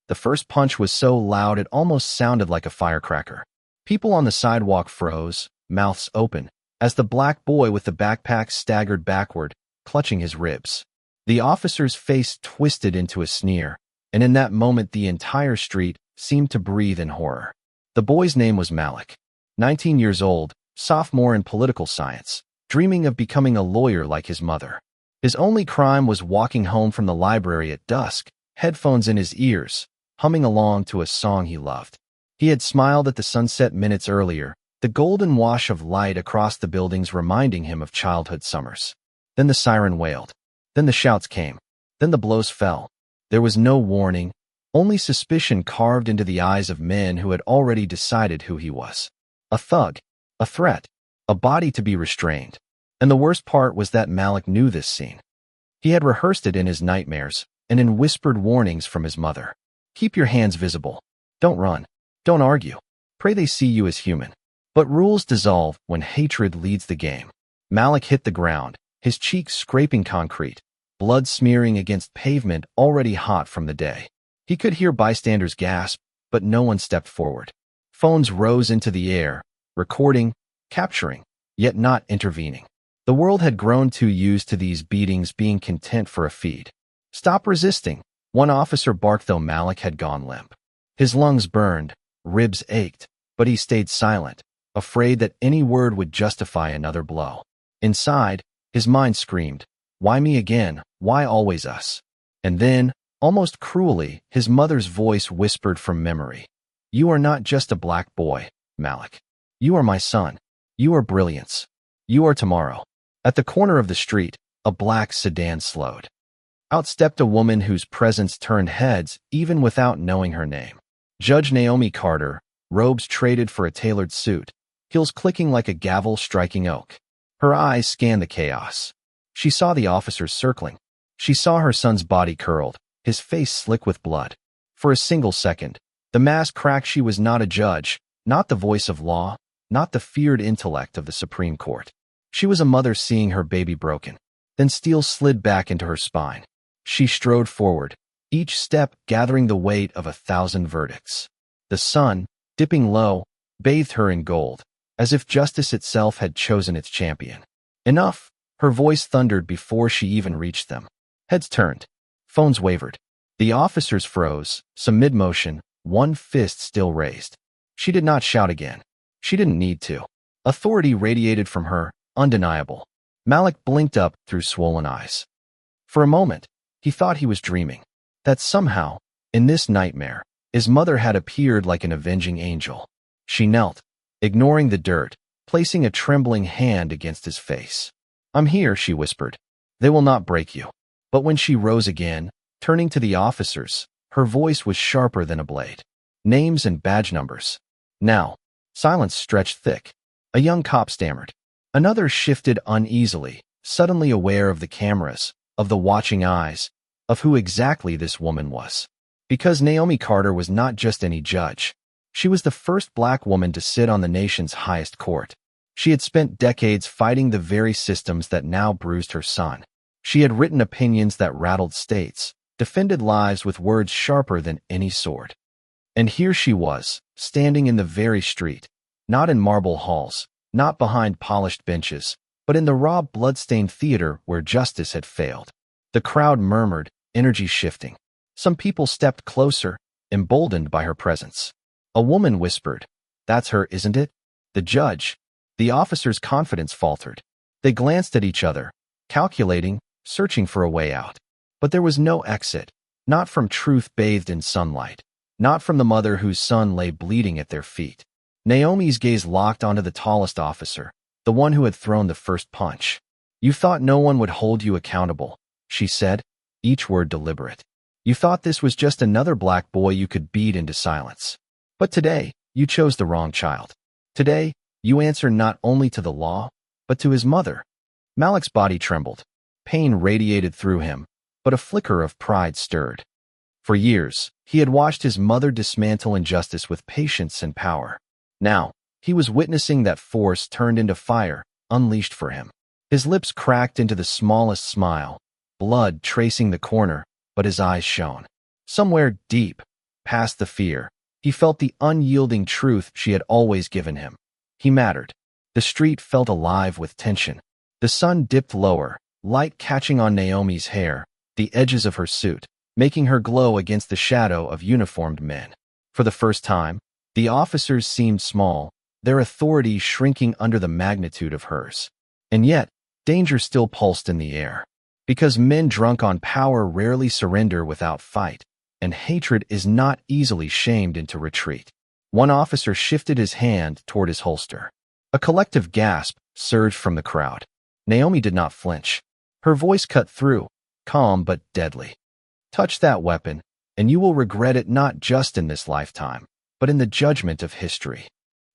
The first punch was so loud it almost sounded like a firecracker. People on the sidewalk froze, mouths open, as the black boy with the backpack staggered backward, clutching his ribs. The officer's face twisted into a sneer, and in that moment the entire street seemed to breathe in horror. The boy's name was Malik. 19 years old, sophomore in political science, dreaming of becoming a lawyer like his mother. His only crime was walking home from the library at dusk, headphones in his ears, humming along to a song he loved. He had smiled at the sunset minutes earlier, the golden wash of light across the buildings reminding him of childhood summers. Then the siren wailed. Then the shouts came. Then the blows fell. There was no warning, only suspicion carved into the eyes of men who had already decided who he was. A thug, a threat, a body to be restrained. And the worst part was that Malik knew this scene. He had rehearsed it in his nightmares and in whispered warnings from his mother. Keep your hands visible. Don't run. Don't argue. Pray they see you as human. But rules dissolve when hatred leads the game. Malik hit the ground, his cheeks scraping concrete, blood smearing against pavement already hot from the day. He could hear bystanders gasp, but no one stepped forward. Phones rose into the air, recording, capturing, yet not intervening. The world had grown too used to these beatings being content for a feed. Stop resisting, one officer barked though Malik had gone limp. His lungs burned, ribs ached, but he stayed silent, afraid that any word would justify another blow. Inside, his mind screamed, "Why me again? Why always us?" And then, almost cruelly, his mother's voice whispered from memory, "You are not just a black boy, Malik. You are my son. You are brilliance. You are tomorrow." At the corner of the street, a black sedan slowed. Out stepped a woman whose presence turned heads even without knowing her name. Judge Naomi Carter, robes traded for a tailored suit, heels clicking like a gavel striking oak. Her eyes scanned the chaos. She saw the officers circling. She saw her son's body curled, his face slick with blood. For a single second, the mask cracked. She was not a judge, not the voice of law, not the feared intellect of the Supreme Court. She was a mother seeing her baby broken. Then steel slid back into her spine. She strode forward, each step gathering the weight of 1,000 verdicts. The sun, dipping low, bathed her in gold, as if justice itself had chosen its champion. Enough, her voice thundered before she even reached them. Heads turned. Phones wavered. The officers froze, some mid-motion, one fist still raised. She did not shout again. She didn't need to. Authority radiated from her, undeniable. Malik blinked up through swollen eyes. For a moment, he thought he was dreaming. That somehow, in this nightmare, his mother had appeared like an avenging angel. She knelt, ignoring the dirt, placing a trembling hand against his face. "I'm here," she whispered. "They will not break you." But when she rose again, turning to the officers, her voice was sharper than a blade. Names and badge numbers. Now, silence stretched thick. A young cop stammered. Another shifted uneasily, suddenly aware of the cameras, of the watching eyes, of who exactly this woman was. Because Naomi Carter was not just any judge. She was the first black woman to sit on the nation's highest court. She had spent decades fighting the very systems that now bruised her son. She had written opinions that rattled states, defended lives with words sharper than any sword. And here she was, standing in the very street, not in marble halls, not behind polished benches, but in the raw blood-stained theater where justice had failed. The crowd murmured, energy shifting. Some people stepped closer, emboldened by her presence. A woman whispered, "That's her, isn't it?" The judge. The officer's confidence faltered. They glanced at each other, calculating, searching for a way out. But there was no exit, not from truth bathed in sunlight, not from the mother whose son lay bleeding at their feet. Naomi's gaze locked onto the tallest officer, the one who had thrown the first punch. "You thought no one would hold you accountable," she said, each word deliberate. "You thought this was just another black boy you could beat into silence. But today, you chose the wrong child. Today, you answer not only to the law, but to his mother." Malik's body trembled. Pain radiated through him, but a flicker of pride stirred. For years, he had watched his mother dismantle injustice with patience and power. Now, he was witnessing that force turned into fire, unleashed for him. His lips cracked into the smallest smile, blood tracing the corner, but his eyes shone. Somewhere deep, past the fear. He felt the unyielding truth she had always given him. He mattered. The street felt alive with tension. The sun dipped lower, light catching on Naomi's hair, the edges of her suit, making her glow against the shadow of uniformed men. For the first time, the officers seemed small, their authority shrinking under the magnitude of hers. And yet, danger still pulsed in the air. Because men drunk on power rarely surrender without fight, and hatred is not easily shamed into retreat. One officer shifted his hand toward his holster. A collective gasp surged from the crowd. Naomi did not flinch. Her voice cut through, calm but deadly. Touch that weapon, and you will regret it not just in this lifetime, but in the judgment of history.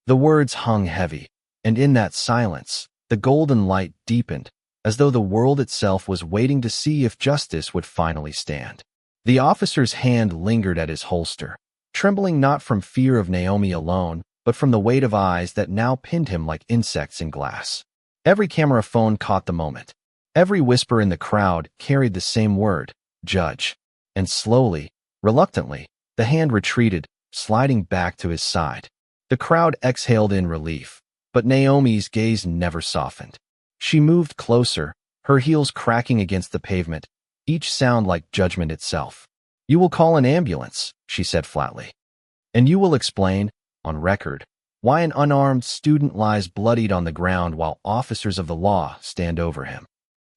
The words hung heavy, and in that silence, the golden light deepened, as though the world itself was waiting to see if justice would finally stand. The officer's hand lingered at his holster, trembling not from fear of Naomi alone, but from the weight of eyes that now pinned him like insects in glass. Every camera phone caught the moment. Every whisper in the crowd carried the same word, judge. And slowly, reluctantly, the hand retreated, sliding back to his side. The crowd exhaled in relief, but Naomi's gaze never softened. She moved closer, her heels cracking against the pavement, each sound like judgment itself. You will call an ambulance, she said flatly. And you will explain, on record, why an unarmed student lies bloodied on the ground while officers of the law stand over him.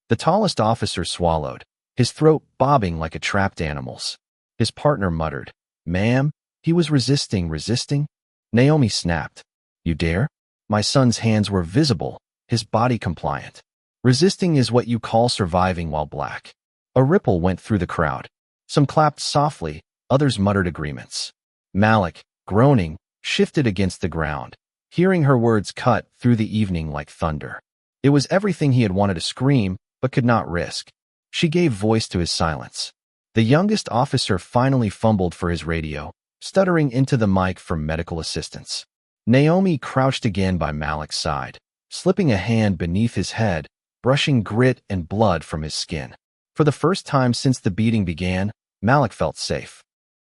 The tallest officer swallowed, his throat bobbing like a trapped animal's. His partner muttered, "Ma'am?" He was resisting. Naomi snapped. "You dare?" My son's hands were visible, his body compliant. Resisting is what you call surviving while black. A ripple went through the crowd. Some clapped softly, others muttered agreements. Malik, groaning, shifted against the ground, hearing her words cut through the evening like thunder. It was everything he had wanted to scream, but could not risk. She gave voice to his silence. The youngest officer finally fumbled for his radio, stuttering into the mic for medical assistance. Naomi crouched again by Malik's side, slipping a hand beneath his head, brushing grit and blood from his skin. For the first time since the beating began, Malik felt safe.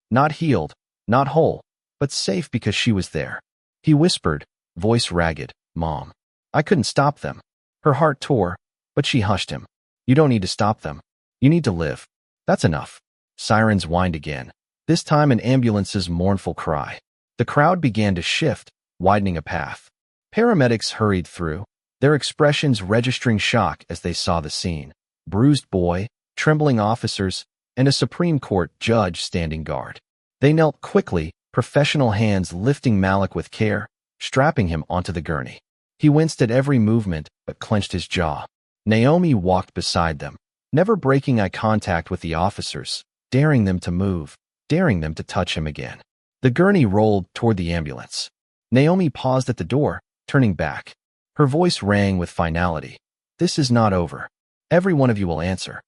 Not healed, not whole, but safe because she was there. He whispered, voice ragged, "Mom, I couldn't stop them." Her heart tore, but she hushed him. "You don't need to stop them. You need to live. That's enough." Sirens whined again, this time an ambulance's mournful cry. The crowd began to shift, widening a path. Paramedics hurried through, their expressions registering shock as they saw the scene. Bruised boy, trembling officers, and a Supreme Court judge standing guard. They knelt quickly, professional hands lifting Malik with care, strapping him onto the gurney. He winced at every movement, but clenched his jaw. Naomi walked beside them, never breaking eye contact with the officers, daring them to move, daring them to touch him again. The gurney rolled toward the ambulance. Naomi paused at the door, turning back. Her voice rang with finality. "This is not over. Every one of you will answer.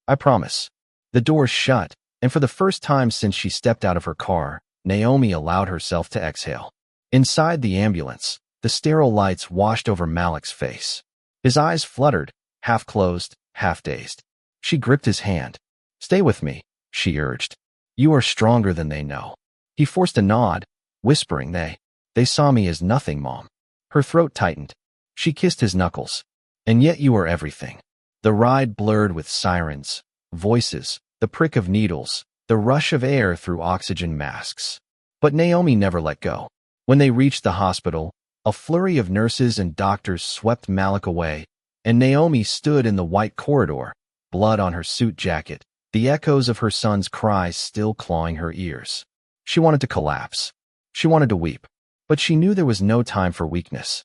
I promise." The door shut, and for the first time since she stepped out of her car, Naomi allowed herself to exhale. Inside the ambulance, the sterile lights washed over Malik's face. His eyes fluttered, half closed, half dazed. She gripped his hand. "Stay with me," she urged. "You are stronger than they know." He forced a nod, whispering, They saw me as nothing, Mom." Her throat tightened. She kissed his knuckles. "And yet you are everything." The ride blurred with sirens, voices, the prick of needles, the rush of air through oxygen masks. But Naomi never let go. When they reached the hospital, a flurry of nurses and doctors swept Malik away, and Naomi stood in the white corridor, blood on her suit jacket, the echoes of her son's cries still clawing her ears. She wanted to collapse. She wanted to weep. But she knew there was no time for weakness.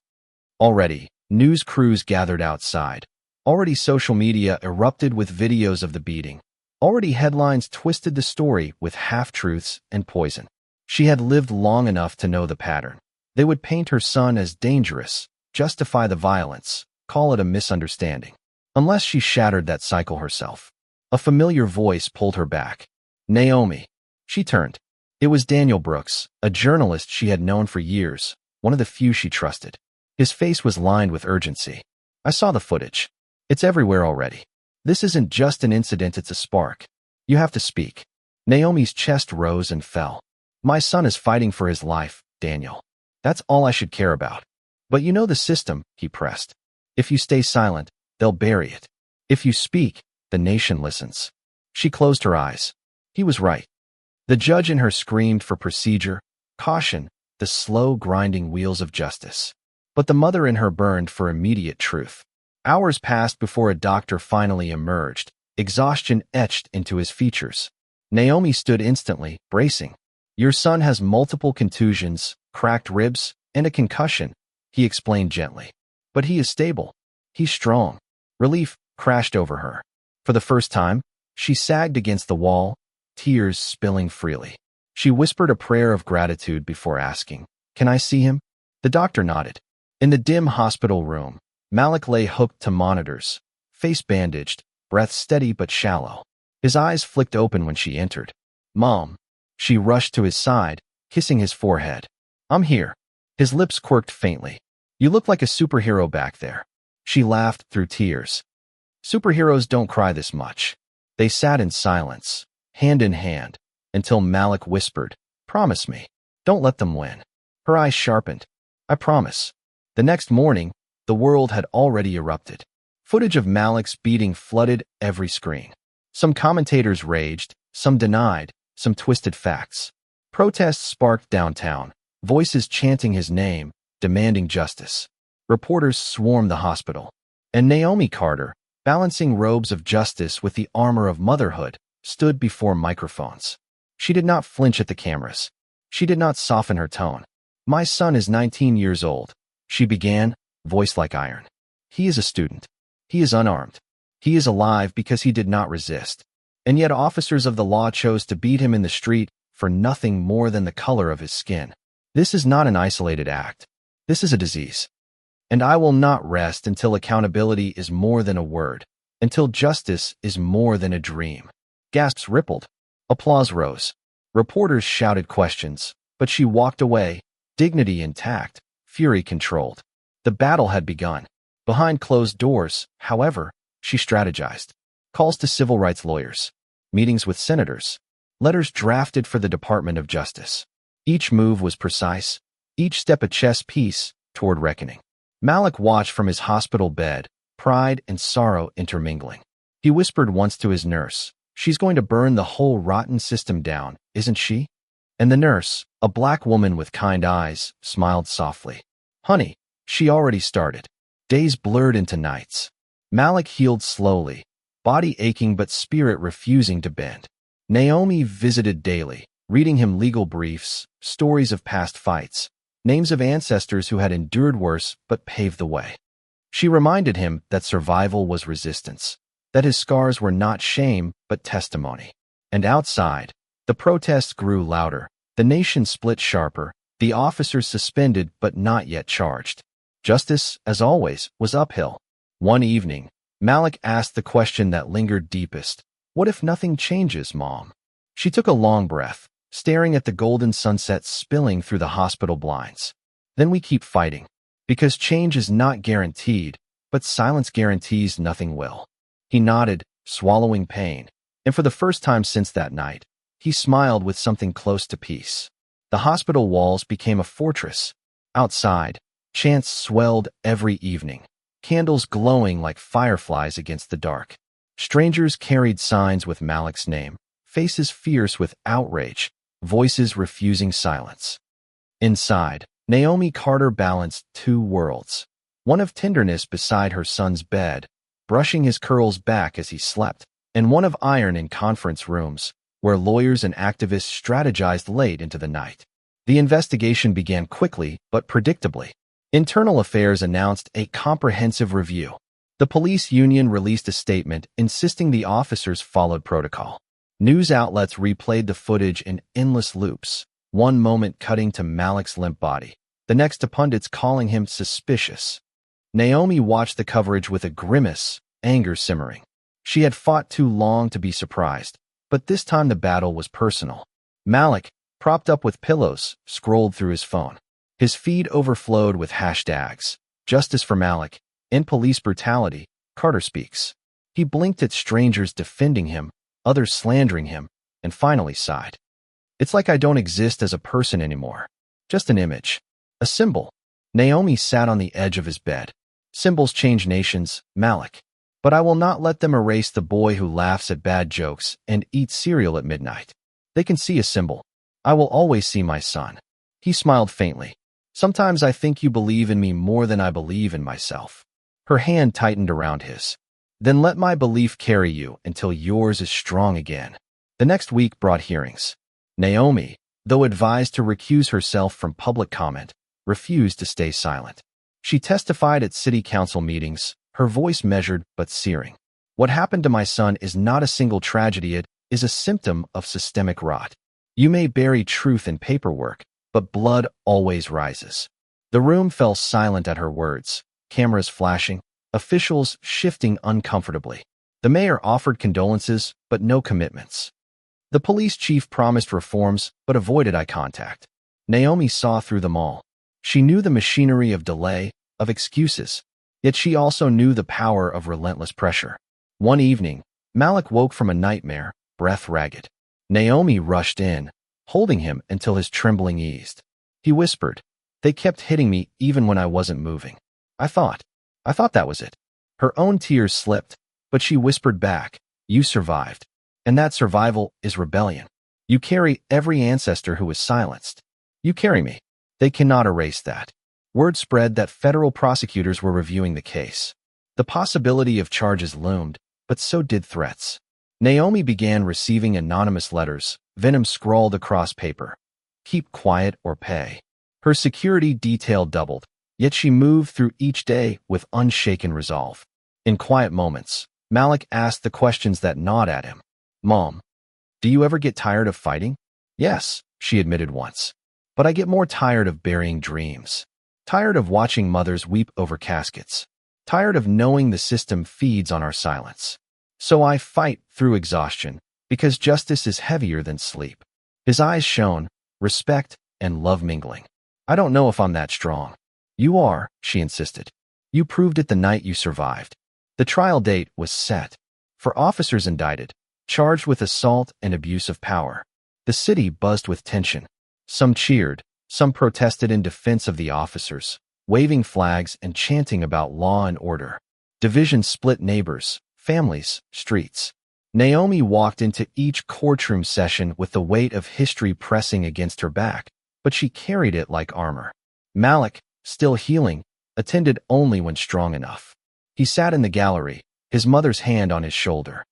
Already, news crews gathered outside. Already social media erupted with videos of the beating. Already headlines twisted the story with half-truths and poison. She had lived long enough to know the pattern. They would paint her son as dangerous, justify the violence, call it a misunderstanding. Unless she shattered that cycle herself. A familiar voice pulled her back. "Naomi." She turned. It was Daniel Brooks, a journalist she had known for years, one of the few she trusted. His face was lined with urgency. "I saw the footage. It's everywhere already. This isn't just an incident, it's a spark. You have to speak." Naomi's chest rose and fell. My son is fighting for his life, Daniel. That's all I should care about. But you know the system, he pressed. If you stay silent, they'll bury it. If you speak, the nation listens. She closed her eyes. He was right. The judge in her screamed for procedure, caution, the slow grinding wheels of justice. But the mother in her burned for immediate truth. Hours passed before a doctor finally emerged, exhaustion etched into his features. Naomi stood instantly, bracing. Your son has multiple contusions, cracked ribs, and a concussion, he explained gently. But he is stable. He's strong. Relief crashed over her. For the first time, she sagged against the wall, tears spilling freely. She whispered a prayer of gratitude before asking, "Can I see him?" The doctor nodded. In the dim hospital room, Malik lay hooked to monitors, face bandaged, breath steady but shallow. His eyes flicked open when she entered. "Mom." She rushed to his side, kissing his forehead. "I'm here." His lips quirked faintly. "You look like a superhero back there." She laughed through tears. Superheroes don't cry this much. They sat in silence, hand in hand, until Malik whispered, "Promise me. Don't let them win." Her eyes sharpened. "I promise." The next morning, the world had already erupted. Footage of Malik's beating flooded every screen. Some commentators raged, some denied, some twisted facts. Protests sparked downtown, voices chanting his name, demanding justice. Reporters swarmed the hospital. And Naomi Carter, balancing robes of justice with the armor of motherhood, stood before microphones. She did not flinch at the cameras. She did not soften her tone. "My son is 19 years old," she began, voice like iron. "He is a student. He is unarmed. He is alive because he did not resist. And yet officers of the law chose to beat him in the street for nothing more than the color of his skin. This is not an isolated act. This is a disease. And I will not rest until accountability is more than a word, until justice is more than a dream." Gasps rippled. Applause rose. Reporters shouted questions, but she walked away, dignity intact, fury controlled. The battle had begun. Behind closed doors, however, she strategized. Calls to civil rights lawyers. Meetings with senators. Letters drafted for the Department of Justice. Each move was precise, each step a chess piece toward reckoning. Malik watched from his hospital bed, pride and sorrow intermingling. He whispered once to his nurse, "She's going to burn the whole rotten system down, isn't she?" And the nurse, a black woman with kind eyes, smiled softly. "Honey, she already started." Days blurred into nights. Malik healed slowly, body aching but spirit refusing to bend. Naomi visited daily, reading him legal briefs, stories of past fights, names of ancestors who had endured worse but paved the way. She reminded him that survival was resistance, that his scars were not shame but testimony. And outside, the protests grew louder, the nation split sharper, the officers suspended but not yet charged. Justice, as always, was uphill. One evening, Malik asked the question that lingered deepest. "What if nothing changes, Mom?" She took a long breath, staring at the golden sunset spilling through the hospital blinds. "Then we keep fighting. Because change is not guaranteed, but silence guarantees nothing will." He nodded, swallowing pain, and for the first time since that night, he smiled with something close to peace. The hospital walls became a fortress. Outside, chants swelled every evening, candles glowing like fireflies against the dark. Strangers carried signs with Malik's name, faces fierce with outrage, voices refusing silence. Inside, Naomi Carter balanced two worlds, one of tenderness beside her son's bed, brushing his curls back as he slept, and one of iron in conference rooms, where lawyers and activists strategized late into the night. The investigation began quickly but predictably. Internal Affairs announced a comprehensive review. The police union released a statement insisting the officers followed protocol. News outlets replayed the footage in endless loops, one moment cutting to Malik's limp body, the next to pundits calling him suspicious. Naomi watched the coverage with a grimace, anger simmering. She had fought too long to be surprised, but this time the battle was personal. Malik, propped up with pillows, scrolled through his phone. His feed overflowed with hashtags, "Justice for Malik," "End Police Brutality," "Carter Speaks." He blinked at strangers defending him, others slandering him, and finally sighed. It's like I don't exist as a person anymore. Just an image. A symbol. Naomi sat on the edge of his bed. Symbols change nations, Malik. But I will not let them erase the boy who laughs at bad jokes and eats cereal at midnight. They can see a symbol. I will always see my son. He smiled faintly. Sometimes I think you believe in me more than I believe in myself. Her hand tightened around his. Then let my belief carry you until yours is strong again. The next week brought hearings. Naomi, though advised to recuse herself from public comment, refused to stay silent. She testified at city council meetings, her voice measured but searing. What happened to my son is not a single tragedy, it is a symptom of systemic rot. You may bury truth in paperwork, but blood always rises. The room fell silent at her words, cameras flashing, officials shifting uncomfortably. The mayor offered condolences, but no commitments. The police chief promised reforms, but avoided eye contact. Naomi saw through them all. She knew the machinery of delay, of excuses, yet she also knew the power of relentless pressure. One evening, Malik woke from a nightmare, breath ragged. Naomi rushed in, holding him until his trembling eased. He whispered, "They kept hitting me even when I wasn't moving. I thought that was it." Her own tears slipped, but she whispered back, "You survived. And that survival is rebellion. You carry every ancestor who was silenced. You carry me. They cannot erase that." Word spread that federal prosecutors were reviewing the case. The possibility of charges loomed, but so did threats. Naomi began receiving anonymous letters, venom scrawled across paper. "Keep quiet or pay." Her security detail doubled, yet she moved through each day with unshaken resolve. In quiet moments, Malik asked the questions that gnawed at him. "Mom, do you ever get tired of fighting?" "Yes," she admitted once. "But I get more tired of burying dreams. Tired of watching mothers weep over caskets. Tired of knowing the system feeds on our silence. So I fight through exhaustion, because justice is heavier than sleep." His eyes shone, respect and love mingling. "I don't know if I'm that strong." "You are," she insisted. "You proved it the night you survived." The trial date was set. For officers indicted, charged with assault and abuse of power. The city buzzed with tension. Some cheered, some protested in defense of the officers, waving flags and chanting about law and order. Division split neighbors, families, streets. Naomi walked into each courtroom session with the weight of history pressing against her back, but she carried it like armor. Malik, still healing, attended only when strong enough. He sat in the gallery, his mother's hand on his shoulder.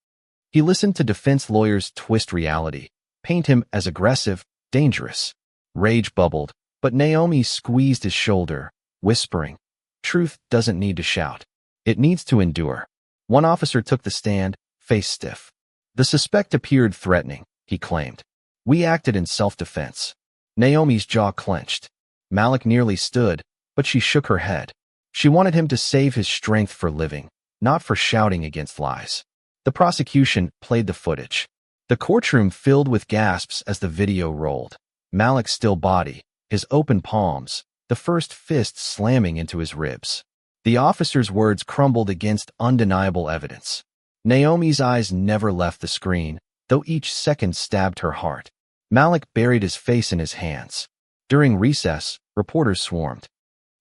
He listened to defense lawyers twist reality, paint him as aggressive, dangerous. Rage bubbled, but Naomi squeezed his shoulder, whispering, "Truth doesn't need to shout. It needs to endure." One officer took the stand, face stiff. "The suspect appeared threatening," he claimed. "We acted in self-defense." Naomi's jaw clenched. Malik nearly stood, but she shook her head. She wanted him to save his strength for living, not for shouting against lies. The prosecution played the footage. The courtroom filled with gasps as the video rolled. Malik's still body, his open palms, the first fist slamming into his ribs. The officer's words crumbled against undeniable evidence. Naomi's eyes never left the screen, though each second stabbed her heart. Malik buried his face in his hands. During recess, reporters swarmed.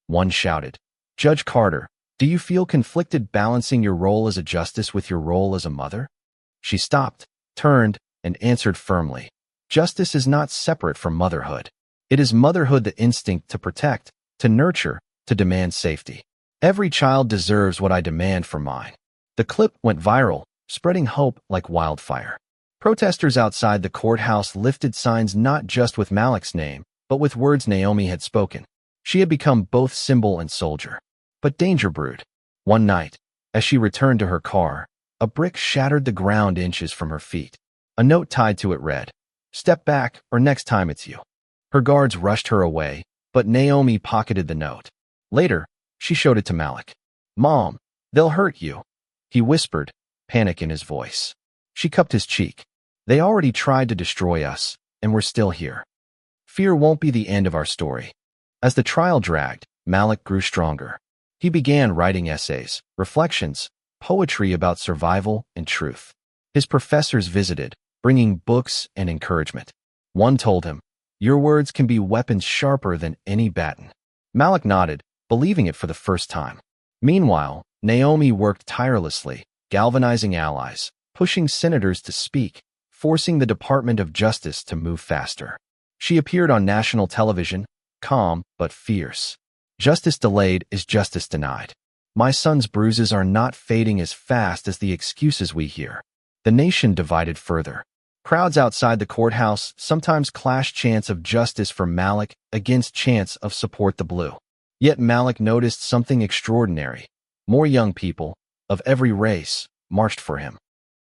One shouted, "Judge Carter, do you feel conflicted balancing your role as a justice with your role as a mother?" She stopped, turned, and answered firmly. "Justice is not separate from motherhood. It is motherhood, the instinct to protect, to nurture, to demand safety. Every child deserves what I demand for mine." The clip went viral, spreading hope like wildfire. Protesters outside the courthouse lifted signs not just with Malik's name, but with words Naomi had spoken. She had become both symbol and soldier. But danger brewed. One night, as she returned to her car, a brick shattered the ground inches from her feet. A note tied to it read, "Step back, or next time it's you." Her guards rushed her away, but Naomi pocketed the note. Later, she showed it to Malik. "Mom, they'll hurt you," he whispered, panic in his voice. She cupped his cheek. "They already tried to destroy us, and we're still here." Fear won't be the end of our story. As the trial dragged, Malik grew stronger. He began writing essays, reflections, poetry about survival and truth. His professors visited, bringing books and encouragement. One told him, "Your words can be weapons sharper than any baton." Malik nodded, believing it for the first time. Meanwhile, Naomi worked tirelessly, galvanizing allies, pushing senators to speak, forcing the Department of Justice to move faster. She appeared on national television, calm but fierce. "Justice delayed is justice denied. My son's bruises are not fading as fast as the excuses we hear." The nation divided further. Crowds outside the courthouse sometimes clashed chants of justice for Malik against chants of support the blue. Yet Malik noticed something extraordinary. More young people, of every race, marched for him.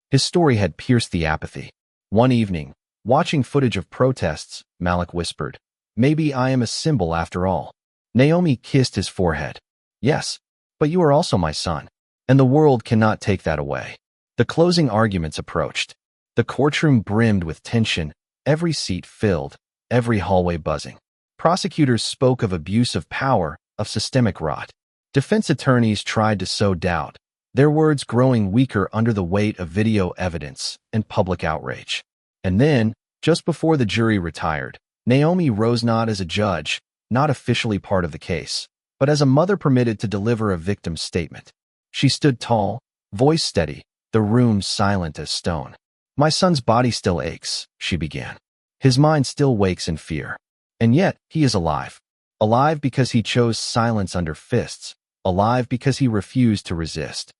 His story had pierced the apathy. One evening, watching footage of protests, Malik whispered, "Maybe I am a symbol after all." Naomi kissed his forehead. "Yes, but you are also my son, and the world cannot take that away." The closing arguments approached. The courtroom brimmed with tension, every seat filled, every hallway buzzing. Prosecutors spoke of abuse of power, of systemic rot. Defense attorneys tried to sow doubt, their words growing weaker under the weight of video evidence and public outrage. And then, just before the jury retired, Naomi rose not as a judge, not officially part of the case, but as a mother permitted to deliver a victim's statement. She stood tall, voice steady, the room silent as stone. "My son's body still aches," she began. "His mind still wakes in fear. And yet, he is alive. Alive because he chose silence under fists. Alive because he refused to resist.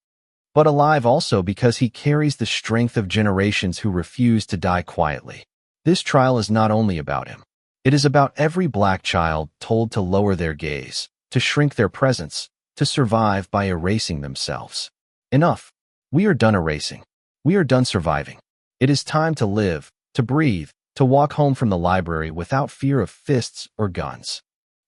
But alive also because he carries the strength of generations who refuse to die quietly." This trial is not only about him. It is about every Black child told to lower their gaze, to shrink their presence, to survive by erasing themselves. Enough. We are done erasing. We are done surviving. It is time to live, to breathe, to walk home from the library without fear of fists or guns.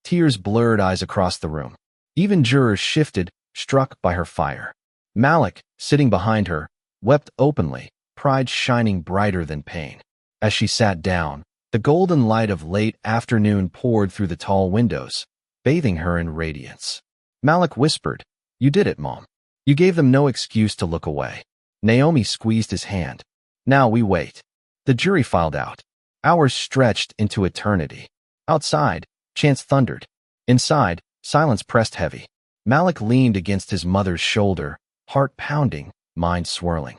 Tears blurred eyes across the room. Even jurors shifted, struck by her fire. Malik, sitting behind her, wept openly, pride shining brighter than pain. As she sat down, the golden light of late afternoon poured through the tall windows, bathing her in radiance. Malik whispered, "You did it, Mom. You gave them no excuse to look away." Naomi squeezed his hand. "Now we wait." The jury filed out. Hours stretched into eternity. Outside, chants thundered. Inside, silence pressed heavy. Malik leaned against his mother's shoulder, heart pounding, mind swirling.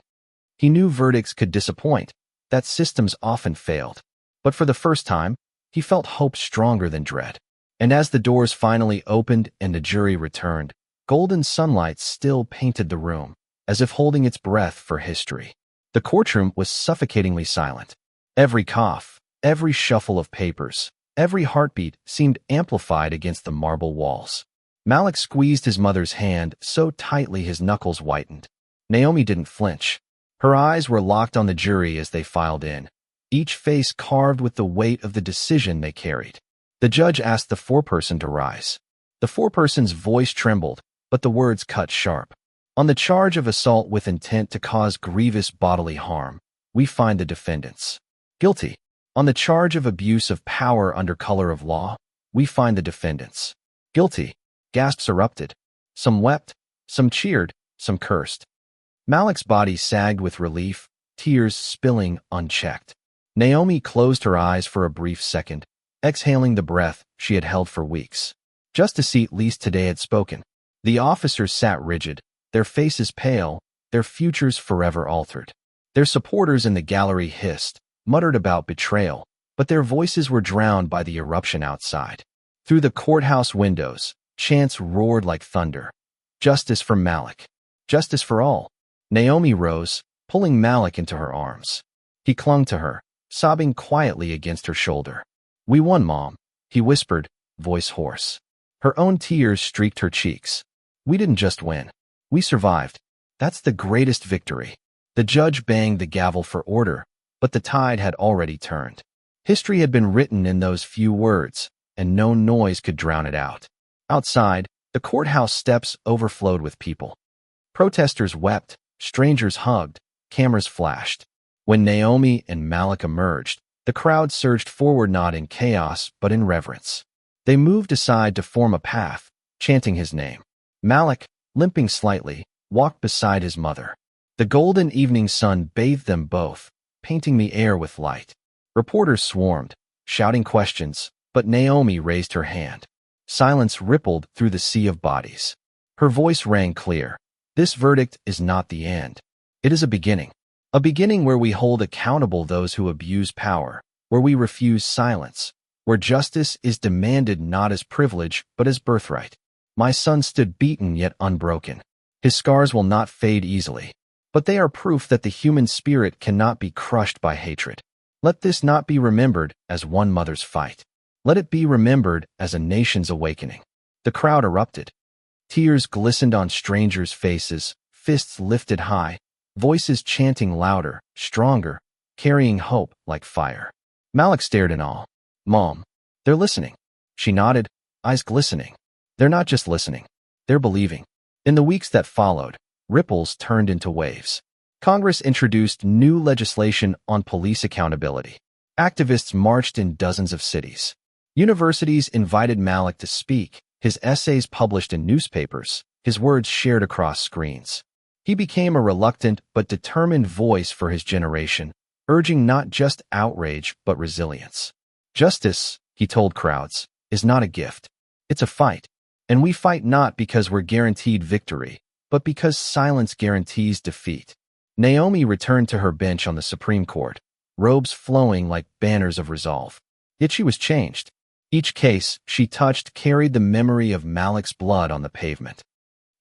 He knew verdicts could disappoint, that systems often failed. But for the first time, he felt hope stronger than dread. And as the doors finally opened and the jury returned, golden sunlight still painted the room, as if holding its breath for history. The courtroom was suffocatingly silent. Every cough, every shuffle of papers, every heartbeat seemed amplified against the marble walls. Malik squeezed his mother's hand so tightly his knuckles whitened. Naomi didn't flinch. Her eyes were locked on the jury as they filed in, each face carved with the weight of the decision they carried. The judge asked the foreperson to rise. The foreperson's voice trembled, but the words cut sharp. "On the charge of assault with intent to cause grievous bodily harm, we find the defendants guilty. On the charge of abuse of power under color of law, we find the defendants guilty." Gasps erupted. Some wept, some cheered, some cursed. Malik's body sagged with relief, tears spilling unchecked. Naomi closed her eyes for a brief second, exhaling the breath she had held for weeks. Just as Seat Least today had spoken. The officers sat rigid, their faces pale, their futures forever altered. Their supporters in the gallery hissed, muttered about betrayal, but their voices were drowned by the eruption outside. Through the courthouse windows, chants roared like thunder. Justice for Malik. Justice for all. Naomi rose, pulling Malik into her arms. He clung to her, sobbing quietly against her shoulder. "We won, Mom," he whispered, voice hoarse. Her own tears streaked her cheeks. "We didn't just win. We survived. That's the greatest victory." The judge banged the gavel for order, but the tide had already turned. History had been written in those few words, and no noise could drown it out. Outside, the courthouse steps overflowed with people. Protesters wept, strangers hugged, cameras flashed. When Naomi and Malik emerged, the crowd surged forward not in chaos but in reverence. They moved aside to form a path, chanting his name. Malik, limping slightly, walked beside his mother. The golden evening sun bathed them both, painting the air with light. Reporters swarmed, shouting questions, but Naomi raised her hand. Silence rippled through the sea of bodies. Her voice rang clear. This verdict is not the end. It is a beginning. A beginning where we hold accountable those who abuse power, where we refuse silence, where justice is demanded not as privilege but as birthright. My son stood beaten yet unbroken. His scars will not fade easily, but they are proof that the human spirit cannot be crushed by hatred. Let this not be remembered as one mother's fight. Let it be remembered as a nation's awakening. The crowd erupted. Tears glistened on strangers' faces, fists lifted high, voices chanting louder, stronger, carrying hope like fire. Malik stared in awe. "Mom, they're listening." She nodded, eyes glistening. "They're not just listening. They're believing." In the weeks that followed, ripples turned into waves. Congress introduced new legislation on police accountability. Activists marched in dozens of cities. Universities invited Malik to speak, his essays published in newspapers, his words shared across screens. He became a reluctant but determined voice for his generation, urging not just outrage but resilience. Justice, he told crowds, is not a gift. It's a fight. And we fight not because we're guaranteed victory, but because silence guarantees defeat. Naomi returned to her bench on the Supreme Court, robes flowing like banners of resolve. Yet she was changed. Each case she touched carried the memory of Malik's blood on the pavement.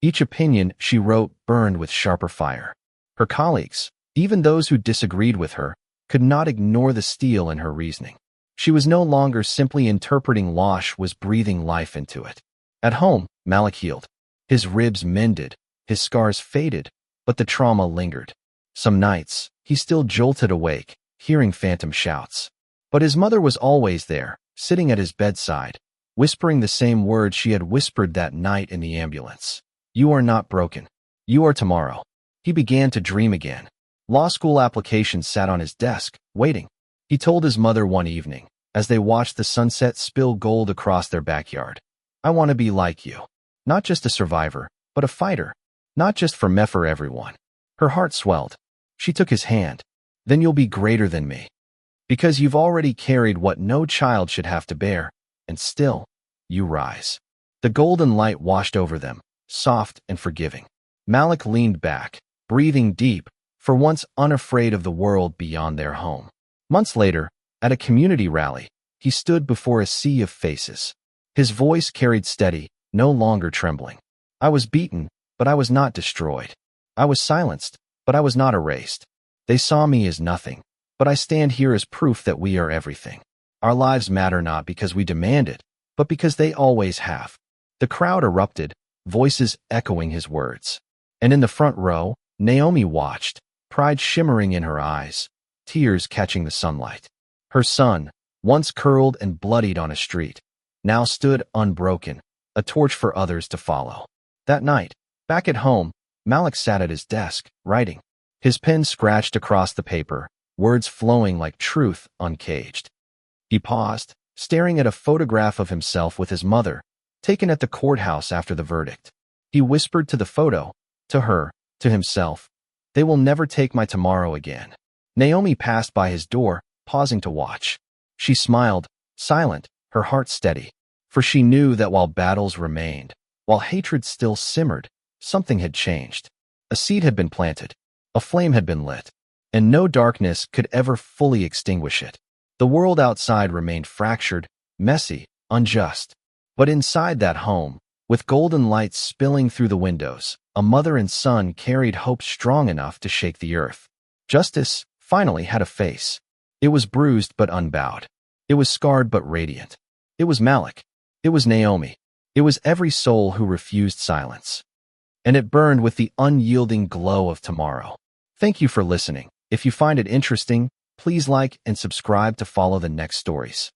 Each opinion she wrote burned with sharper fire. Her colleagues, even those who disagreed with her, could not ignore the steel in her reasoning. She was no longer simply interpreting law, she was breathing life into it. At home, Malik healed. His ribs mended, his scars faded, but the trauma lingered. Some nights, he still jolted awake, hearing phantom shouts. But his mother was always there, sitting at his bedside, whispering the same words she had whispered that night in the ambulance. "You are not broken. You are tomorrow." He began to dream again. Law school applications sat on his desk, waiting. He told his mother one evening, as they watched the sunset spill gold across their backyard, "I want to be like you. Not just a survivor, but a fighter. Not just for me, for everyone." Her heart swelled. She took his hand. "Then you'll be greater than me. Because you've already carried what no child should have to bear, and still, you rise." The golden light washed over them, soft and forgiving. Malik leaned back, breathing deep, for once unafraid of the world beyond their home. Months later, at a community rally, he stood before a sea of faces. His voice carried steady, no longer trembling. "I was beaten, but I was not destroyed. I was silenced, but I was not erased. They saw me as nothing, but I stand here as proof that we are everything. Our lives matter not because we demand it, but because they always have." The crowd erupted, voices echoing his words. And in the front row, Naomi watched, pride shimmering in her eyes, tears catching the sunlight. Her son, once curled and bloodied on a street, now stood unbroken, a torch for others to follow. That night, back at home, Malik sat at his desk, writing. His pen scratched across the paper, words flowing like truth uncaged. He paused, staring at a photograph of himself with his mother, taken at the courthouse after the verdict. He whispered to the photo, to her, to himself, "They will never take my tomorrow again." Naomi passed by his door, pausing to watch. She smiled, silent, her heart steady, for she knew that while battles remained, while hatred still simmered, something had changed. A seed had been planted, a flame had been lit, and no darkness could ever fully extinguish it. The world outside remained fractured, messy, unjust. But inside that home, with golden lights spilling through the windows, a mother and son carried hope strong enough to shake the earth. Justice, finally, had a face. It was bruised but unbowed. It was scarred but radiant. It was Malik. It was Naomi. It was every soul who refused silence. And it burned with the unyielding glow of tomorrow. Thank you for listening. If you find it interesting, please like and subscribe to follow the next stories.